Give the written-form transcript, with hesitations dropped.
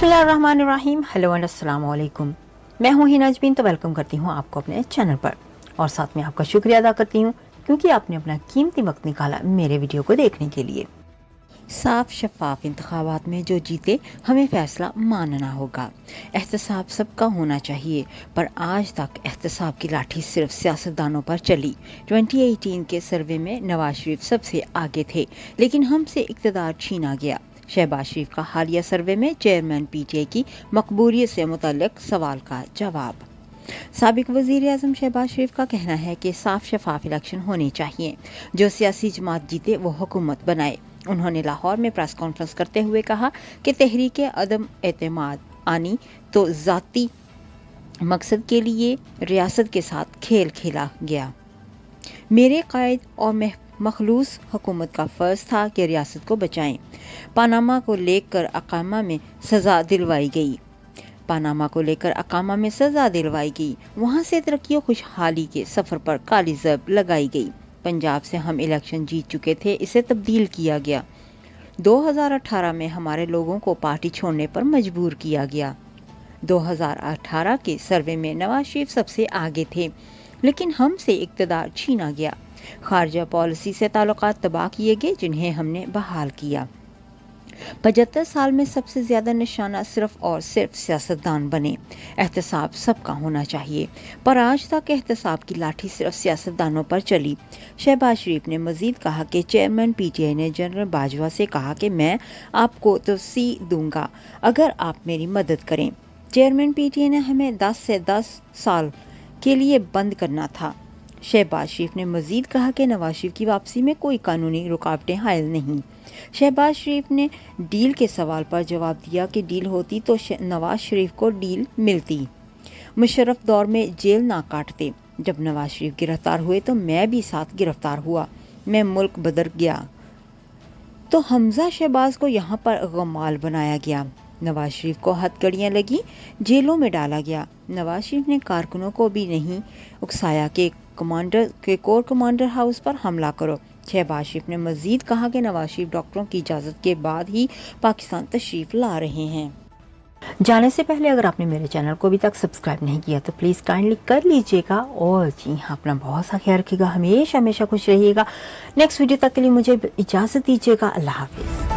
बिस्मिल्लाहिर्रहमानिर्रहीम। Hello and अस्सलाम वालेकुम। मैं हूँ हिना अजमीन, तो वेलकम करती हूँ आपको अपने चैनल पर और साथ में आपका शुक्रिया अदा करती हूँ क्योंकि आपने अपना कीमती वक्त निकाला मेरे वीडियो को देखने के लिए। साफ शफाफ इंतखाबात में जो जीते हमें फैसला मानना होगा। एहतसाब सबका होना चाहिए, पर आज तक एहतसाब की लाठी सिर्फ सियासतदानों पर चली। 2018 के सर्वे में नवाज शरीफ सबसे आगे थे, लेकिन हमसे इक़्तिदार छीना गया। शहबाज शरीफ का हालिया सर्वे में चेयरमैन पीटीआई की मकबूलियत से मुतल्लिक सवाल का जवाब। साबिक वज़ीर आज़म शहबाज शरीफ का कहना है कि साफ शफाफ इलेक्शन होने चाहिए, जो सियासी जमात जीते वो हुकूमत बनाए। उन्होंने लाहौर में प्रेस कॉन्फ्रेंस करते हुए कहा कि तहरीके अदम एतमाद आनी तो ज़ाती मकसद के लिए रियासत के साथ खेल खेला गया। मेरे कायद और मखलूस हुकूमत का फ़र्ज था कि रियासत को बचाएं। पानामा को लेकर अकामा में सज़ा दिलवाई गई। वहाँ से तरक्की और खुशहाली के सफ़र पर काली ज़रब लगाई गई। पंजाब से हम इलेक्शन जीत चुके थे, इसे तब्दील किया गया। 2018 में हमारे लोगों को पार्टी छोड़ने पर मजबूर किया गया। 2018 के सर्वे में नवाज शरीफ सबसे आगे थे, लेकिन हमसे इक़्तिदार छीना गया। खारजा पॉलिसी से ताल्लुकात तबाह किए गए, जिन्हें हमने बहाल किया। 75 साल में सबसे ज्यादा निशाना सिर्फ और सिर्फ सियासतदान बने। एहतसाब सबका होना चाहिए, पर आज तक एहतसाब की लाठी सिर्फ सियासतदानों पर चली। शहबाज शरीफ ने मजीद कहा कि चेयरमैन पीटीआई ने जनरल बाजवा से कहा कि मैं आपको तवसीह दूंगा अगर आप मेरी मदद करें। चेयरमैन पीटीआई ने हमें 10 से 10 साल के लिए बंद करना था। शहबाज शरीफ ने मजीद कहा कि नवाज शरीफ की वापसी में कोई कानूनी रुकावटें हायल नहीं। शहबाज शरीफ ने डील के सवाल पर जवाब दिया कि डील होती तो नवाज शरीफ को डील मिलती। मुशर्रफ दौर में जेल ना काटते। जब नवाज शरीफ गिरफ्तार हुए तो मैं भी साथ गिरफ्तार हुआ। मैं मुल्क बदल गया तो हमजा शहबाज को यहाँ पर गमाल बनाया गया। नवाज शरीफ को हथकड़ियाँ लगी, जेलों में डाला गया। नवाज शरीफ ने कारकुनों को भी नहीं उकसाया कि कोर कमांडर हाउस पर हमला करो। शहबाज शरीफ ने मजीद कहा कि नवाज शरीफ डॉक्टरों की इजाज़त के बाद ही पाकिस्तान तशरीफ ला रहे हैं। जाने से पहले अगर आपने मेरे चैनल को अभी तक सब्सक्राइब नहीं किया तो प्लीज़ काइंडली कर लीजिएगा और जी हाँ, अपना बहुत सा ख्याल रखिएगा। हमेशा खुश रहिएगा। नेक्स्ट वीडियो तक के लिए मुझे इजाज़त दीजिएगा। अल्लाह हाफिज़।